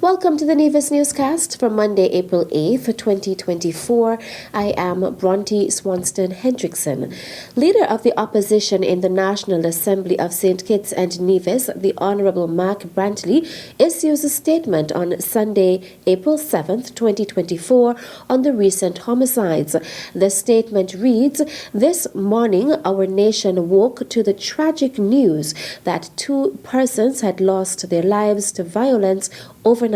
Welcome to the Nevis Newscast for Monday, April 8th, 2024. I am Bronte Swanston Hendrickson. Leader of the opposition in the National Assembly of St. Kitts and Nevis, the Honourable Mark Brantley, issues a statement on Sunday, April 7th, 2024, on the recent homicides. The statement reads, "This morning, our nation woke to the tragic news that two persons had lost their lives to violence overnight.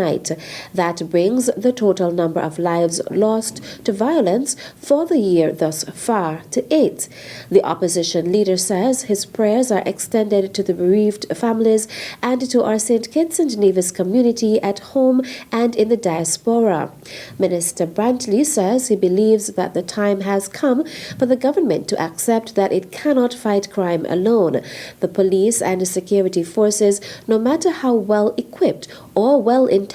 That brings the total number of lives lost to violence for the year thus far to 8. The opposition leader says his prayers are extended to the bereaved families and to our St. Kitts and Nevis community at home and in the diaspora. Minister Brantley says he believes that the time has come for the government to accept that it cannot fight crime alone. The police and security forces, no matter how well equipped or well-intentioned,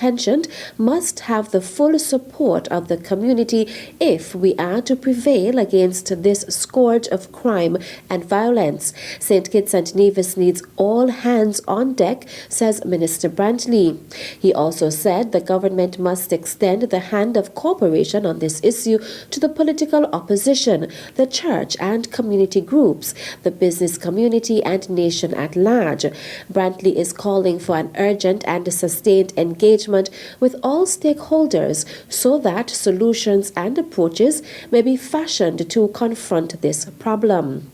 must have the full support of the community if we are to prevail against this scourge of crime and violence. St. Kitts and Nevis needs all hands on deck, says Minister Brantley. He also said the government must extend the hand of cooperation on this issue to the political opposition, the church and community groups, the business community and nation at large. Brantley is calling for an urgent and sustained engagement with all stakeholders so that solutions and approaches may be fashioned to confront this problem.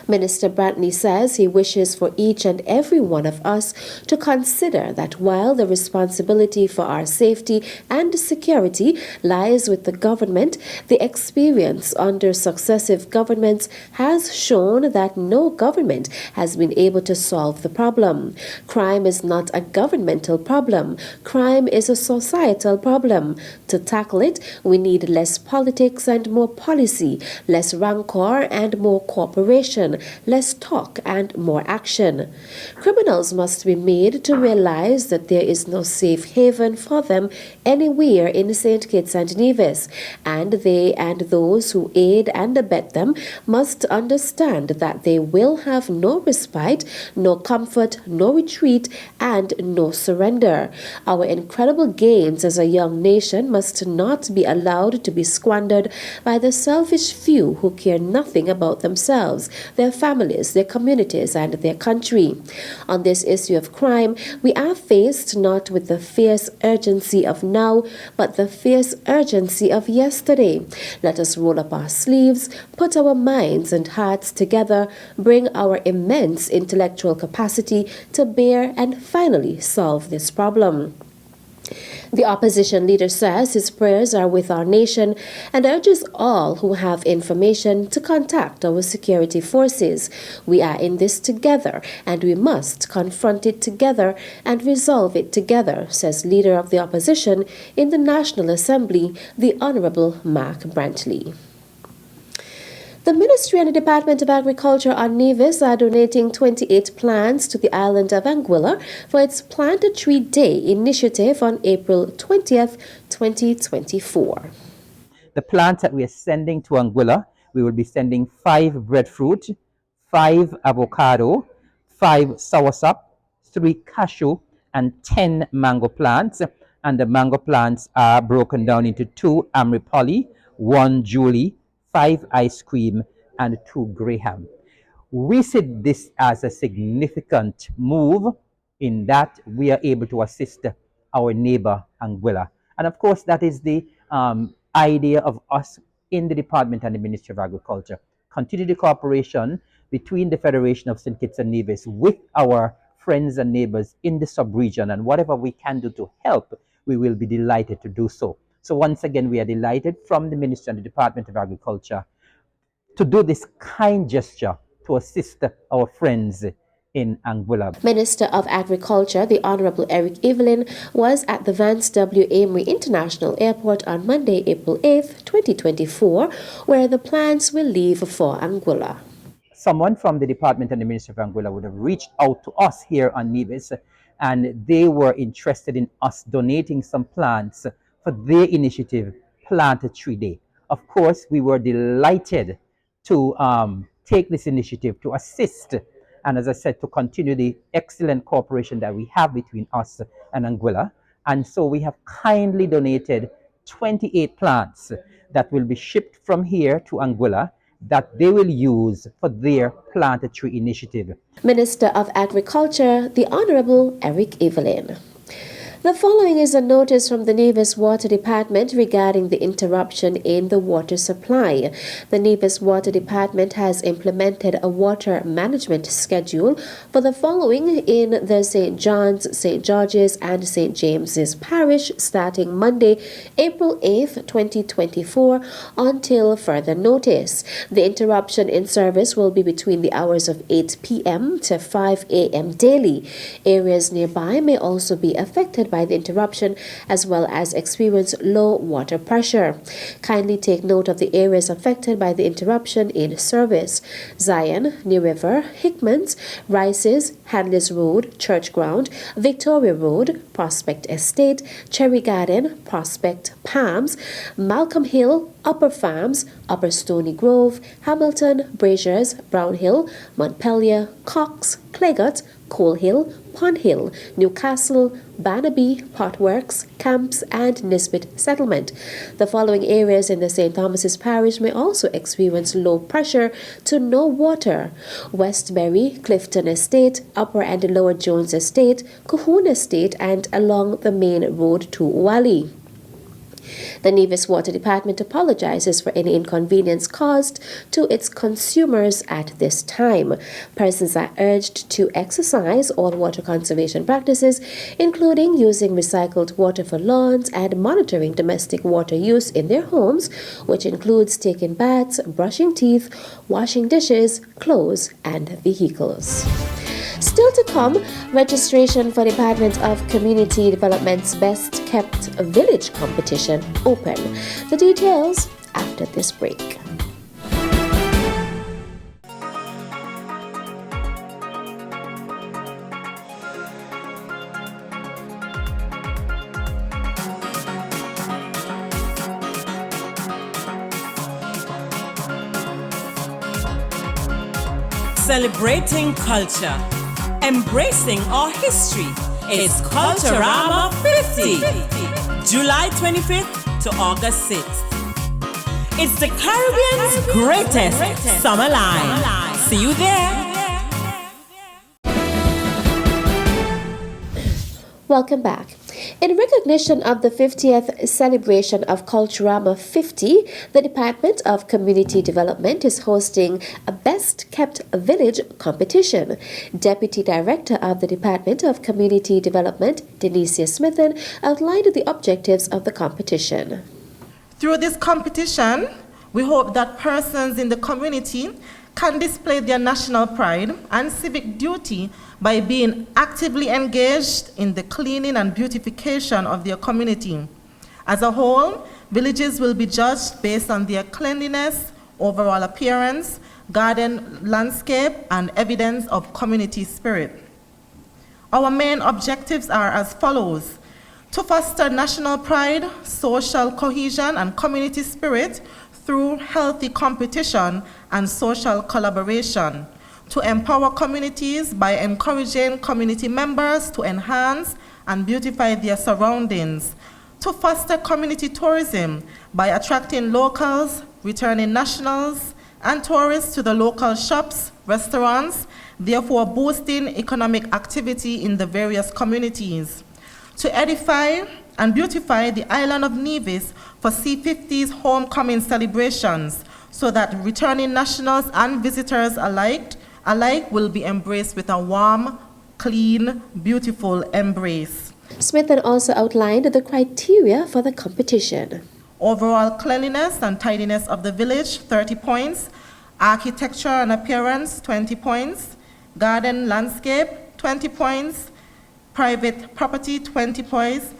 Minister Brantley says he wishes for each and every one of us to consider that while the responsibility for our safety and security lies with the government, the experience under successive governments has shown that no government has been able to solve the problem. Crime is not a governmental problem. Crime is a societal problem. To tackle it, we need less politics and more policy, less rancor and more cooperation, less talk and more action. Criminals must be made to realize that there is no safe haven for them anywhere in St. Kitts and Nevis, and they and those who aid and abet them must understand that they will have no respite, no comfort, no retreat, and no surrender. Our incredible gains as a young nation must not be allowed to be squandered by the selfish few who care nothing about themselves, their families, their communities, and their country. On this issue of crime, we are faced not with the fierce urgency of now, but the fierce urgency of yesterday. Let us roll up our sleeves, put our minds and hearts together, bring our immense intellectual capacity to bear, and finally solve this problem." The opposition leader says his prayers are with our nation and urges all who have information to contact our security forces. We are in this together and we must confront it together and resolve it together, says leader of the opposition in the National Assembly, the Honourable Mark Brantley. The Ministry and the Department of Agriculture on Nevis are donating 28 plants to the island of Anguilla for its Plant a Tree Day initiative on April 20th, 2024. The plants that we are sending to Anguilla, we will be sending 5 breadfruit, 5 avocado, 5 soursop, 3 cashew, and 10 mango plants. And the mango plants are broken down into 2 Amripoli, 1 Julie, 5 ice cream, and 2 Graham. We see this as a significant move in that we are able to assist our neighbor Anguilla. And of course, that is the idea of us in the Department and the Ministry of Agriculture. Continue the cooperation between the Federation of St. Kitts and Nevis with our friends and neighbors in the sub-region, and whatever we can do to help, we will be delighted to do so. So once again, we are delighted from the Ministry and the Department of Agriculture to do this kind gesture to assist our friends in Anguilla. Minister of Agriculture, the Honourable Eric Evelyn, was at the Vance W. Amory International Airport on Monday, April 8th, 2024, where the plants will leave for Anguilla. Someone from the Department and the Ministry of Anguilla would have reached out to us here on Nevis, and they were interested in us donating some plants for their initiative, Plant a Tree Day. Of course, we were delighted to take this initiative to assist, and as I said, to continue the excellent cooperation that we have between us and Anguilla. And so we have kindly donated 28 plants that will be shipped from here to Anguilla that they will use for their Plant a Tree initiative. Minister of Agriculture, the Honorable Eric Evelyn. The following is a notice from the Nevis Water Department regarding the interruption in the water supply. The Nevis Water Department has implemented a water management schedule for the following in the St. John's, St. George's, and St. James's Parish starting Monday, April 8th, 2024 until further notice. The interruption in service will be between the hours of 8 p.m. to 5 a.m. daily. Areas nearby may also be affected by the interruption as well as experience low water pressure. Kindly take note of the areas affected by the interruption in service: Zion, New River, Hickman's, Rice's, Hadley's Road, Church Ground, Victoria Road, Prospect Estate, Cherry Garden, Prospect Palms, Malcolm Hill, Upper Farms, Upper Stony Grove, Hamilton, Braziers, Brown Hill, Montpelier, Cox, Claygut, Coal Hill, Pond Hill, Newcastle, Barnaby, Potworks, Camps, and Nisbet Settlement. The following areas in the St. Thomas's Parish may also experience low pressure to no water: Westbury, Clifton Estate, Upper and Lower Jones Estate, Cohoon Estate, and along the main road to Wally. The Nevis Water Department apologizes for any inconvenience caused to its consumers at this time. Persons are urged to exercise all water conservation practices, including using recycled water for lawns and monitoring domestic water use in their homes, which includes taking baths, brushing teeth, washing dishes, clothes, and vehicles. Still to come, registration for Department of Community Development's Best Kept Village competition open. The details after this break. Celebrating culture, embracing our history. It's Culturama 50, July 25th to August 6th. It's the Caribbean's greatest summer line. See you there. Welcome back. In recognition of the 50th celebration of Culturama 50, the Department of Community Development is hosting a Best Kept Village competition. Deputy Director of the Department of Community Development, Denicia Smithen, outlined the objectives of the competition. Through this competition, we hope that persons in the community can display their national pride and civic duty by being actively engaged in the cleaning and beautification of their community. As a whole, villages will be judged based on their cleanliness, overall appearance, garden landscape, and evidence of community spirit. Our main objectives are as follows: to foster national pride, social cohesion, and community spirit through healthy competition and social collaboration, to empower communities by encouraging community members to enhance and beautify their surroundings, to foster community tourism by attracting locals, returning nationals, and tourists to the local shops, restaurants, therefore boosting economic activity in the various communities, to edify and beautify the island of Nevis for C50's homecoming celebrations so that returning nationals and visitors alike will be embraced with a warm, clean, beautiful embrace. Smithen also outlined the criteria for the competition. Overall cleanliness and tidiness of the village, 30 points. Architecture and appearance, 20 points. Garden landscape, 20 points. Private property, 20 points.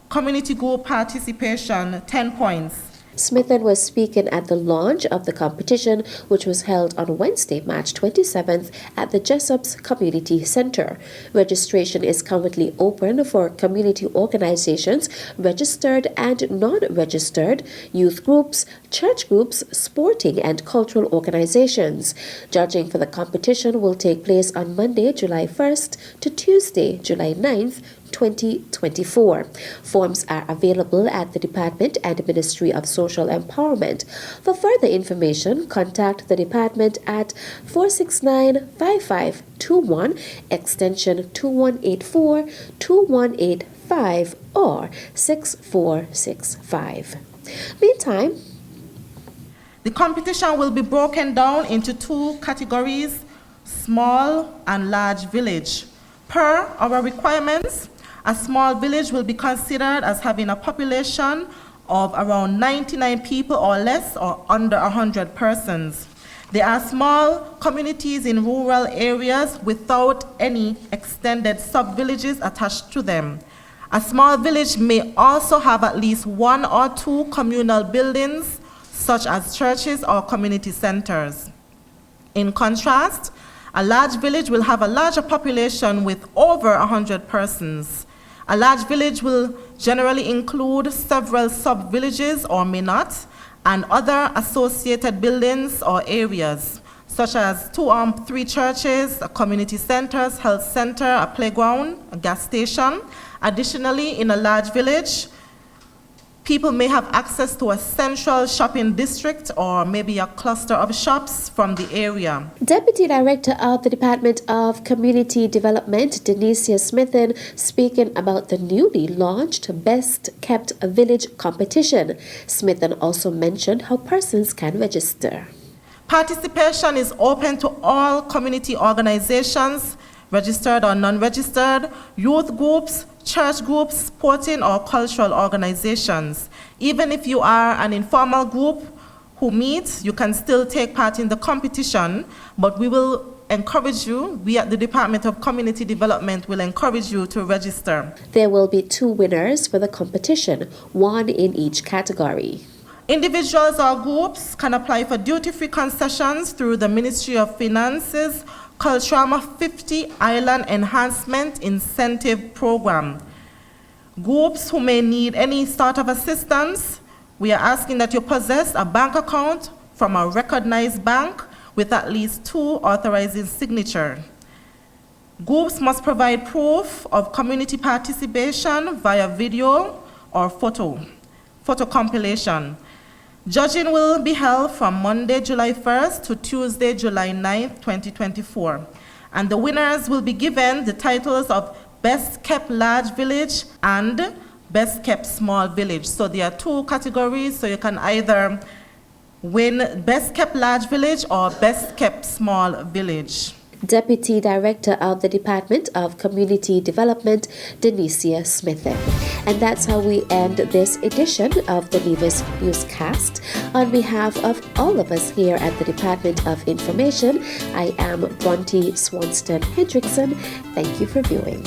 Community goal participation, 10 points. Smithen was speaking at the launch of the competition, which was held on Wednesday, March 27th at the Jessup's Community Center. Registration is currently open for community organizations, registered and non-registered, youth groups, church groups, sporting and cultural organizations. Judging for the competition will take place on Monday, July 1st to Tuesday, July 9th, 2024. Forms are available at the Department and Ministry of Social Empowerment. For further information, contact the department at 469-5521, extension 2184, 2185, or 6465. Meantime, the competition will be broken down into two categories, small and large village. Per our requirements, a small village will be considered as having a population of around 99 people or less, or under 100 persons. There are small communities in rural areas without any extended sub-villages attached to them. A small village may also have at least one or two communal buildings, such as churches or community centers. In contrast, a large village will have a larger population with over 100 persons. A large village will generally include several sub-villages, or may not, and other associated buildings or areas, such as 2 or 3 churches, community centers, health center, a playground, a gas station. Additionally, in a large village, people may have access to a central shopping district or maybe a cluster of shops from the area. Deputy Director of the Department of Community Development, Denicia Smithen, speaking about the newly launched Best Kept Village competition. Smithen also mentioned how persons can register. Participation is open to all community organizations, registered or non-registered, youth groups, church groups, sporting or cultural organizations. Even if you are an informal group who meets, you can still take part in the competition, but we will encourage you, we at the Department of Community Development will encourage you to register. There will be 2 winners for the competition, 1 in each category. Individuals or groups can apply for duty-free concessions through the Ministry of Finance's Culturama 50 Island Enhancement Incentive Program. Groups who may need any sort of assistance, we are asking that you possess a bank account from a recognized bank with at least 2 authorizing signatures. Groups must provide proof of community participation via video or photo compilation. Judging will be held from Monday, July 1st to Tuesday, July 9th, 2024. And the winners will be given the titles of Best Kept Large Village and Best Kept Small Village. So there are 2 categories, so you can either win Best Kept Large Village or Best Kept Small Village. Deputy Director of the Department of Community Development, Denicia Smithen. And that's how we end this edition of the Nevis Newscast. On behalf of all of us here at the Department of Information, I am Bronte Swanston Hendrickson. Thank you for viewing.